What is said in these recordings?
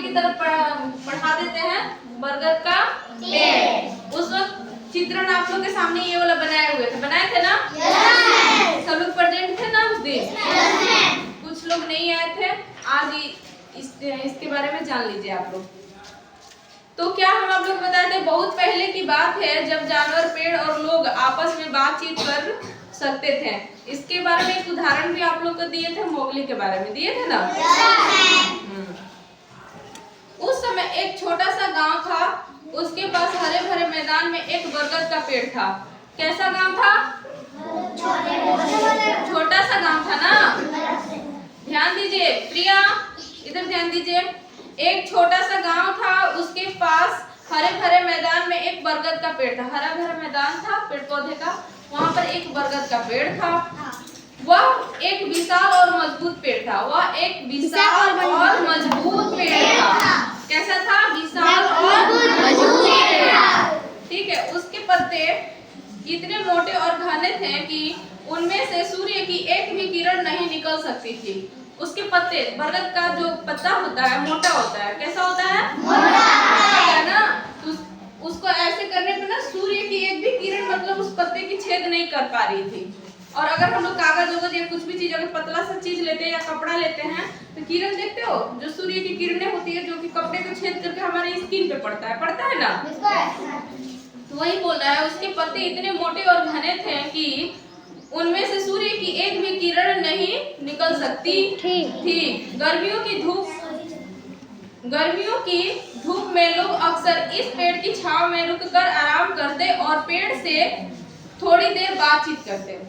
की तरफ बढ़ा देते हैं बरगद का पेड़। उस वक्त चित्रण आप लोग के सामने ये वाला बनाए हुए थे, बनाए थे ना? सब लोग प्रेजेंट थे ना उस दिन? कुछ लोग नहीं आए थे। आज इसके बारे में जान लीजिए आप लोग। तो क्या हम आप लोग बताए थे, बहुत पहले की बात है जब जानवर, पेड़ और लोग आपस में बातचीत कर सकते थे। इसके बारे में एक उदाहरण भी आप लोग को दिए थे, मोगली के बारे में दिए थे ना? उस समय एक छोटा सा गांव था, उसके पास हरे भरे मैदान में एक बरगद का पेड़ था। कैसा गांव था? छोटा सा गांव था ना? ध्यान दीजिए प्रिया, इधर ध्यान दीजिए। एक छोटा सा गांव था, उसके पास हरे भरे मैदान में एक बरगद का पेड़ था। हरा भरा मैदान था पेड़ पौधे का, वहां पर एक बरगद का पेड़ था। वह एक विशाल और मजबूत पेड़ था। वह एक विशाल और मजबूत पेड़ था। कैसा था? विशाल और मजबूत पेड़ था। ठीक है। उसके पत्ते इतने मोटे और घने थे कि उनमें से सूर्य की एक भी किरण नहीं निकल सकती थी। उसके पत्ते, बरगद का जो पत्ता होता है मोटा होता है। कैसा होता है? मोटा है ना? तो उसको ऐसे करने पे ना सूर्य की एक भी किरण मतलब उस पत्ते की छेद नहीं कर पा रही थी। और अगर हम लोग कागज वगज या कुछ भी चीज, अगर पतला सा चीज लेते हैं या कपड़ा लेते हैं तो किरण देखते हो, जो सूर्य की किरणें होती है जो कि कपड़े को छेद करके हमारे स्किन पे पड़ता है ना? तो वही बोल रहा है, उसके पत्ते इतने मोटे और घने थे कि उनमें से सूर्य की एक भी किरण नहीं निकल सकती थी। गर्मियों की धूप में लोग अक्सर इस पेड़ की छांव में रुककर आराम करते और पेड़ से थोड़ी देर बातचीत करते।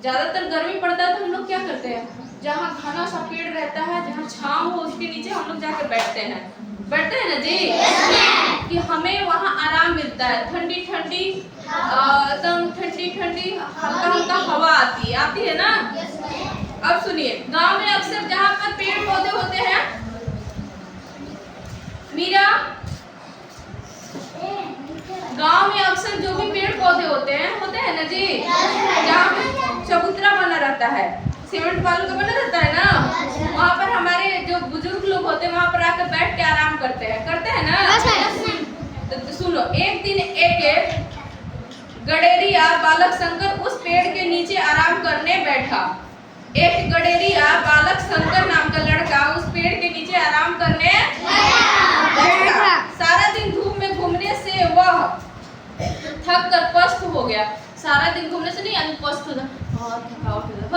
ज्यादातर गर्मी पड़ता है तो हम लोग क्या करते हैं, जहाँ घना सा पेड़ रहता है, जहाँ छांव हो, उसके नीचे हम लोग जाकर बैठते हैं ना जी? कि हमें वहाँ आराम मिलता है। ठंडी ठंडी एकदम ठंडी हल्का हवा आती है ना? अब सुनिए, गांव में अक्सर जहाँ पर पेड़ पौधे होते हैं, मीरा, गांव में अक्सर जो भी पेड़ पौधे होते हैं ना जी, जहाँ पे चबूतरा बना रहता है, सीमेंट बालू का बना रहता है ना, वहाँ पर हमारे जो बुजुर्ग लोग होते हैं वहाँ पर आकर बैठ के आराम करते हैं ना? तो सुनो, एक दिन एक गडेरिया बालक शंकर उस पेड़ के नीचे आराम करने बैठा। एक गडेरिया बालक शंकर नाम का लड़का उस पेड़ के नीचे आराम करने बैठा। सारा दिन धूप में घूमने से वह थक कर पस्त हो गया। सारा दिन घूमने से नहीं आदमी पस्त हो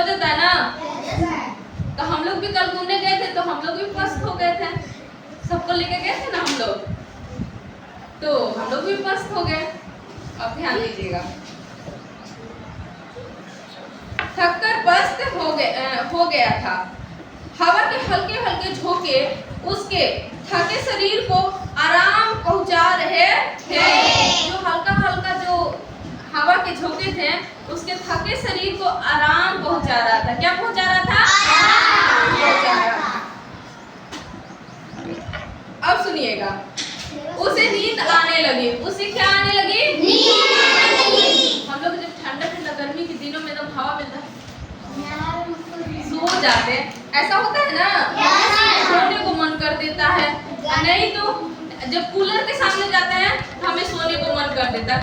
जाता है ना? तो हम लोग भी कल घूमने गए थे तो हम लोग भी पस्त हो गए थे। सबको लेके गए थे ना हम लोग, तो हम लोग भी पस्त हो गए। अब ध्यान दीजिएगा, थककर पस्त हो गया था। हवा के हल्के हल्के झोंके उसके थके शरीर को आराम पहुंचा रहे थे। जो हल्का जो हवा के झोंके थे उसके थके शरीर को आराम पहुंचा रहा था। क्या पहुंचा रहा था? आराम पहुंचा रहा था। अब सुनिएगा, उसे नींद आने लगी। उसे क्या आने लगी? नींद। हम लोग जब ठंडा गर्मी के दिनों में एकदम हवा मिलता है, सो जाते हैं, ऐसा होता है ना? सोने को मन कर देता है। नहीं तो जब कूलर के सामने जाते हैं तो हमें सोने को मन कर देता है।